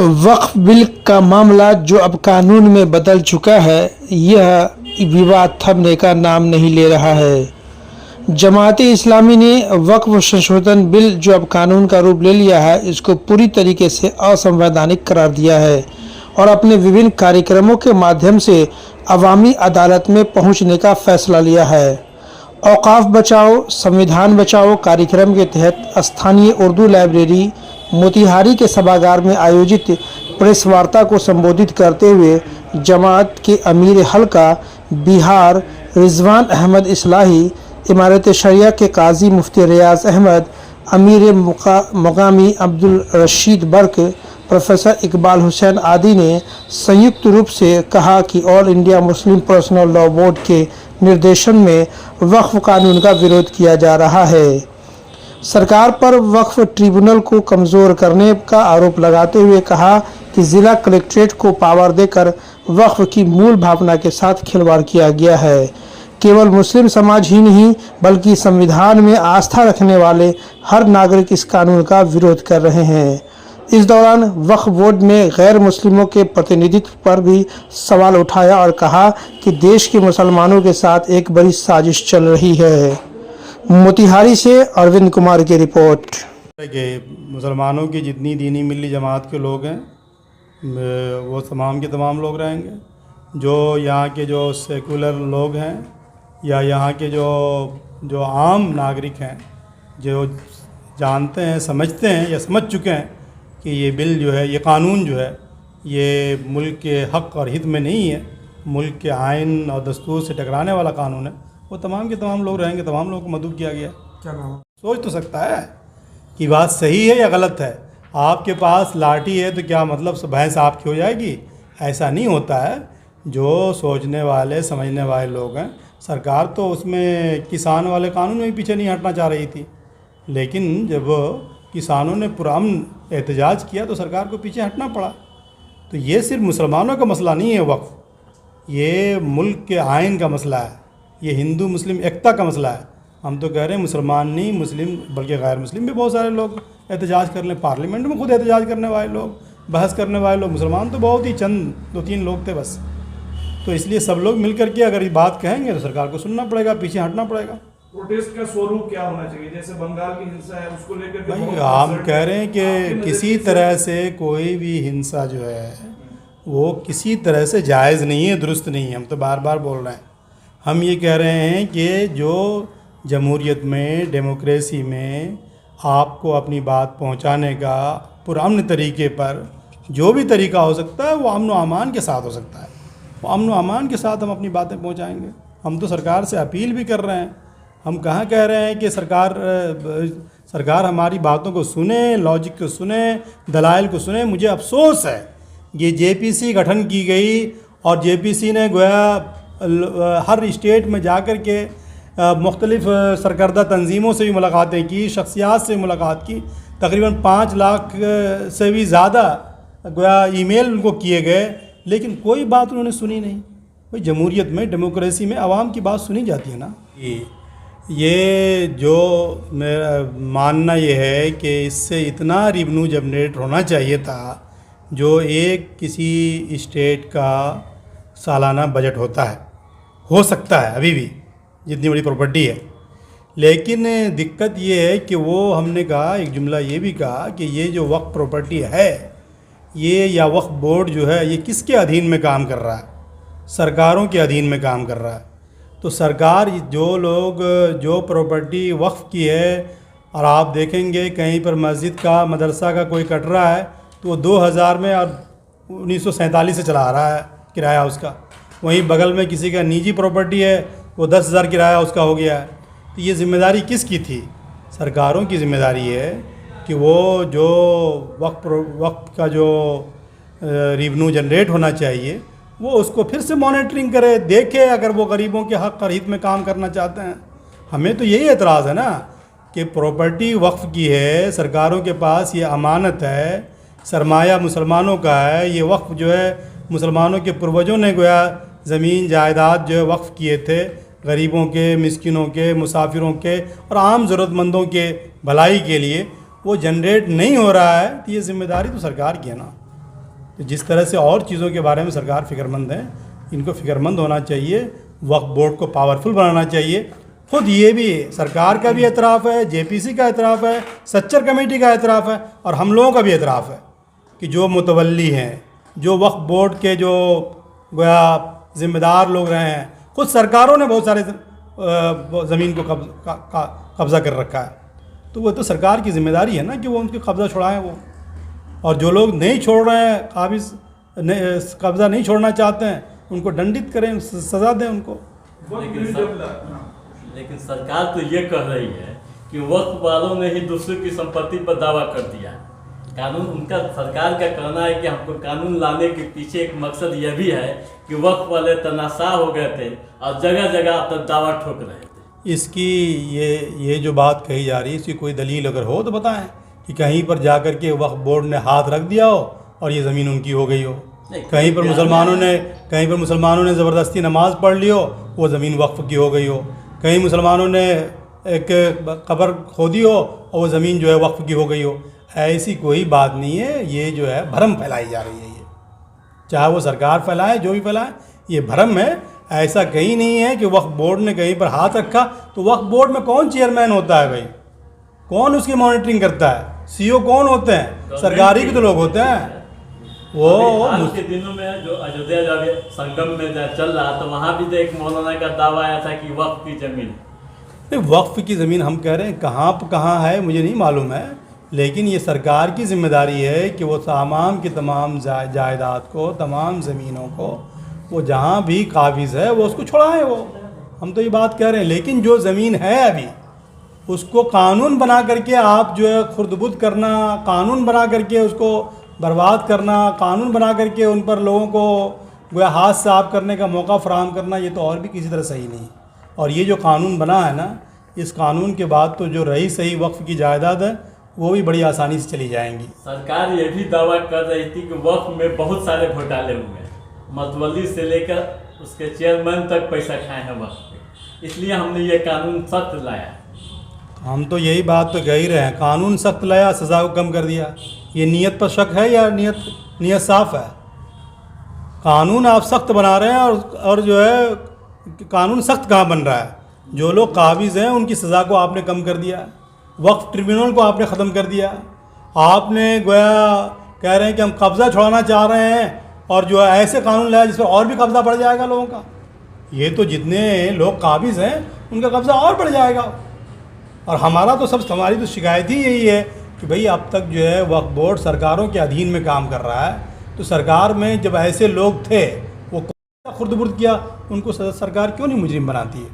वक्फ bill का मामला जो अब कानून में बदल चुका है, यह विवाद थमने का नाम नहीं ले रहा है। जमाते इस्लामी ने वक्फ संशोधन बिल जो अब कानून का रूप ले लिया है, इसको पूरी तरीके से असंवैधानिक करार दिया है और अपने विभिन्न कार्यक्रमों के माध्यम से अवामी अदालत में पहुंचने का फैसला लिया है। औकाफ बचाओ संविधान बचाओ कार्यक्रम के तहत स्थानीय उर्दू लाइब्रेरी मोतिहारी के सभागार में आयोजित प्रेस वार्ता को संबोधित करते हुए जमात के अमीर हल्का बिहार रिजवान अहमद इस्लाही, इमारत शरिया के काजी मुफ्ती रियाज अहमद, अमीर मकामी अब्दुल रशीद बर्क, प्रोफेसर इकबाल हुसैन आदि ने संयुक्त रूप से कहा कि all India Muslim personal law board के निर्देशन में वक्फ कानून का विरोध किया जा रहा है। सरकार पर वक्फ ट्रिब्यूनल को कमज़ोर करने का आरोप लगाते हुए कहा कि ज़िला कलेक्ट्रेट को पावर देकर वक्फ की मूल भावना के साथ खिलवाड़ किया गया है। केवल मुस्लिम समाज ही नहीं बल्कि संविधान में आस्था रखने वाले हर नागरिक इस कानून का विरोध कर रहे हैं। इस दौरान वक्फ बोर्ड ने गैर मुस्लिमों के प्रतिनिधित्व पर भी सवाल उठाया और कहा कि देश के मुसलमानों के साथ एक बड़ी साजिश चल रही है। मोतिहारी से अरविंद कुमार की रिपोर्ट। मुसलमानों की जितनी दीनी मिली जमात के लोग हैं वो तमाम के तमाम लोग रहेंगे। जो यहाँ के जो सेकुलर लोग हैं या यहाँ के जो आम नागरिक हैं, जो जानते हैं, समझते हैं या समझ चुके हैं कि ये बिल जो है, ये कानून जो है, ये मुल्क के हक़ और हित में नहीं है, मुल्क के आइन और दस्तूर से टकराने वाला कानून है, वो तमाम के तमाम लोग रहेंगे। तमाम लोगों को मदद किया गया। क्या नाम सोच तो सकता है कि बात सही है या गलत है। आपके पास लाठी है तो क्या मतलब भैंस आपकी हो जाएगी? ऐसा नहीं होता है। जो सोचने वाले समझने वाले लोग हैं, सरकार तो उसमें किसान वाले कानून में भी पीछे नहीं हटना चाह रही थी, लेकिन जब किसानों ने पुरअमन एहतजाज किया तो सरकार को पीछे हटना पड़ा। तो ये सिर्फ मुसलमानों का मसला नहीं है वक्फ, ये मुल्क के आइन का मसला है, ये हिंदू मुस्लिम एकता का मसला है। हम तो कह रहे हैं मुसलमान नहीं, मुस्लिम बल्कि गैर मुस्लिम भी बहुत सारे लोग एहतजाज कर लें। पार्लियामेंट में खुद एहतजाज करने वाले लोग, बहस करने वाले लोग, मुसलमान तो बहुत ही चंद 2-3 लोग थे बस। तो इसलिए सब लोग मिल करके अगर ये बात कहेंगे तो सरकार को सुनना पड़ेगा, पीछे हटना पड़ेगा। प्रोटेस्ट का स्वरूप क्या होना चाहिए? जैसे बंगाल की हिंसा है, उसको लेकर भाई हम कह रहे हैं कि किसी तरह से कोई भी हिंसा जो है वो किसी तरह से जायज़ नहीं है, दुरुस्त नहीं है। हम तो बार बार बोल रहे हैं। हम ये कह रहे हैं कि जो जमहूरियत में, डेमोक्रेसी में आपको अपनी बात पहुंचाने का पुरअमन तरीके पर जो भी तरीका हो सकता है वो अमन व अमान के साथ हो सकता है। वो अमन व अमान के साथ हम अपनी बातें पहुंचाएंगे। हम तो सरकार से अपील भी कर रहे हैं। हम कहाँ कह रहे हैं कि सरकार हमारी बातों को सुने, लॉजिक को सुने, दलाइल को सुने। मुझे अफसोस है ये जेपीसी गठन की गई और जेपीसी ने गोया हर स्टेट में जाकर के मुख्तलिफ़ सरकर्दा तंजीमों से भी मुलाकातें की, शख्सियात से मुलाकात की। तकरीबन 5 लाख से भी ज़्यादा गोया ईमेल उनको किए गए, लेकिन कोई बात उन्होंने सुनी नहीं। भाई जमहूरियत में, डेमोक्रेसी में आवाम की बात सुनी जाती है ना। ये जो मेरा मानना ये है कि इससे इतना रेवेन्यू जनरेट होना चाहिए था जो एक किसी स्टेट का सालाना बजट होता है, हो सकता है अभी भी, जितनी बड़ी प्रॉपर्टी है। लेकिन दिक्कत ये है कि वो हमने कहा, एक जुमला ये भी कहा कि ये जो वक्फ प्रॉपर्टी है ये, या वक्फ बोर्ड जो है, ये किसके अधीन में काम कर रहा है? सरकारों के अधीन में काम कर रहा है। तो सरकार जो लोग जो प्रॉपर्टी वक्फ की है, और आप देखेंगे कहीं पर मस्जिद का, मदरसा का कोई कट रहा है तो वो 2000 में और 1947 से चला आ रहा है किराया उसका। वहीं बगल में किसी का निजी प्रॉपर्टी है, वो 10,000 किराया उसका हो गया है। तो ये ज़िम्मेदारी किसकी थी? सरकारों की ज़िम्मेदारी है कि वो जो वक्त का जो रेवेन्यू जनरेट होना चाहिए वो उसको फिर से मॉनिटरिंग करे, देखे अगर वो गरीबों के हक़ और हित में काम करना चाहते हैं। हमें तो यही एतराज़ है ना कि प्रॉपर्टी वक्फ की है, सरकारों के पास ये अमानत है, सरमाया मुसलमानों का है। ये वक्फ जो है मुसलमानों के पूर्वजों ने गोया ज़मीन जायदाद जो है वक्फ किए थे गरीबों के, मिस्किनों के, मुसाफिरों के और आम ज़रूरतमंदों के भलाई के लिए। वो जनरेट नहीं हो रहा है तो ये ज़िम्मेदारी तो सरकार की है ना। तो जिस तरह से और चीज़ों के बारे में सरकार फ़िक्रमंद है, इनको फ़िक्रमंद होना चाहिए, वक्फ बोर्ड को पावरफुल बनाना चाहिए। खुद ये भी सरकार का भी एतराफ़ है, JPC का एतराफ़ है, सच्चर कमेटी का एतराफ़ है और हम लोगों का भी एतराफ़ है कि जो मुतवल्ली हैं, जो वक्फ बोर्ड के जो गोया ज़िम्मेदार लोग रहे हैं, खुद सरकारों ने बहुत सारे ज़मीन को कब्ज़ा कर रखा है, तो वो तो सरकार की ज़िम्मेदारी है ना कि वो उनके कब्ज़ा छुड़ाएं वो। और जो लोग नहीं छोड़ रहे हैं, काबिज़ कब्ज़ा नहीं छोड़ना चाहते हैं, उनको दंडित करें, सज़ा दें उनको। लेकिन सरकार तो ये कह रही है कि वक्फ वालों ने ही दूसरों की संपत्ति पर दावा कर दिया। कानून, उनका सरकार का कहना है कि हमको कानून लाने के पीछे एक मकसद यह भी है कि वक्फ वाले तनाशाह हो गए थे और जगह जगह अपना दावा ठोक रहे थे। इसकी ये जो बात कही जा रही है, इसकी कोई दलील अगर हो तो बताएं कि कहीं पर जाकर के वक्फ बोर्ड ने हाथ रख दिया हो और ये ज़मीन उनकी हो गई हो। कहीं पर मुसलमानों ने ज़बरदस्ती नमाज़ पढ़ ली हो, वो ज़मीन वक्फ की हो गई हो। कहीं मुसलमानों ने एक कब्र खोदी हो और वो ज़मीन जो है वक्फ की हो गई हो। ऐसी कोई बात नहीं है, ये जो है भ्रम फैलाई जा रही है। ये चाहे वो सरकार फैलाए, जो भी फैलाए, ये भ्रम है। ऐसा कहीं नहीं है कि वक्फ बोर्ड ने कहीं पर हाथ रखा। तो वक्फ बोर्ड में कौन चेयरमैन होता है भाई? कौन उसकी मॉनिटरिंग करता है? CO कौन होते हैं? सरकारी के तो लोग होते हैं। वो आज के दिनों में जो अयोध्या जब संगम में चल रहा, तो वहाँ भी तो एक मौलाना का दावा आया था कि वक्फ की ज़मीन। वक्फ की ज़मीन हम कह रहे हैं कहाँ है मुझे नहीं मालूम है, लेकिन ये सरकार की ज़िम्मेदारी है कि वो तमाम की तमाम जायदाद को, तमाम ज़मीनों को, वो जहाँ भी काबिज़ है वो उसको छुड़ाएं। वो हम तो ये बात कह रहे हैं। लेकिन जो ज़मीन है अभी, उसको कानून बना करके आप जो है खुर्द-बुद करना, कानून बना करके उसको बर्बाद करना, कानून बना करके उन पर लोगों को गोया हाथ साफ करने का मौका फराहम करना, ये तो और भी किसी तरह सही नहीं। और ये जो कानून बना है ना, इस कानून के बाद तो जो रही सही वक्फ की जायदाद है वो भी बड़ी आसानी से चली जाएंगी। सरकार ये भी दावा कर रही थी कि वक्फ में बहुत सारे घोटाले हुए, मतवली से लेकर उसके चेयरमैन तक पैसा खाए हैं वक्फ पे, इसलिए हमने ये कानून सख्त लाया। हम तो यही बात तो कह ही रहे हैं, कानून सख्त लाया, सज़ा को कम कर दिया। ये नीयत पर शक है या नीयत साफ़ है? कानून आप सख्त बना रहे हैं और जो है कानून सख्त कहाँ बन रहा है? जो लोग काबिज़ हैं उनकी सज़ा को आपने कम कर दिया, वक्फ ट्रिब्यूनल को आपने ख़त्म कर दिया। आपने गोया कह रहे हैं कि हम कब्ज़ा छुड़ाना चाह रहे हैं और जो है ऐसे कानून लाया जिस पर और भी कब्ज़ा बढ़ जाएगा लोगों का। ये तो जितने लोग काबिज़ हैं उनका कब्ज़ा और बढ़ जाएगा। और हमारी तो शिकायत ही यही है कि भाई अब तक जो है वक्फ बोर्ड सरकारों के अधीन में काम कर रहा है, तो सरकार में जब ऐसे लोग थे वो खुर्द-बुर्द किया, उनको सरकार क्यों नहीं मुजरिम बनाती है?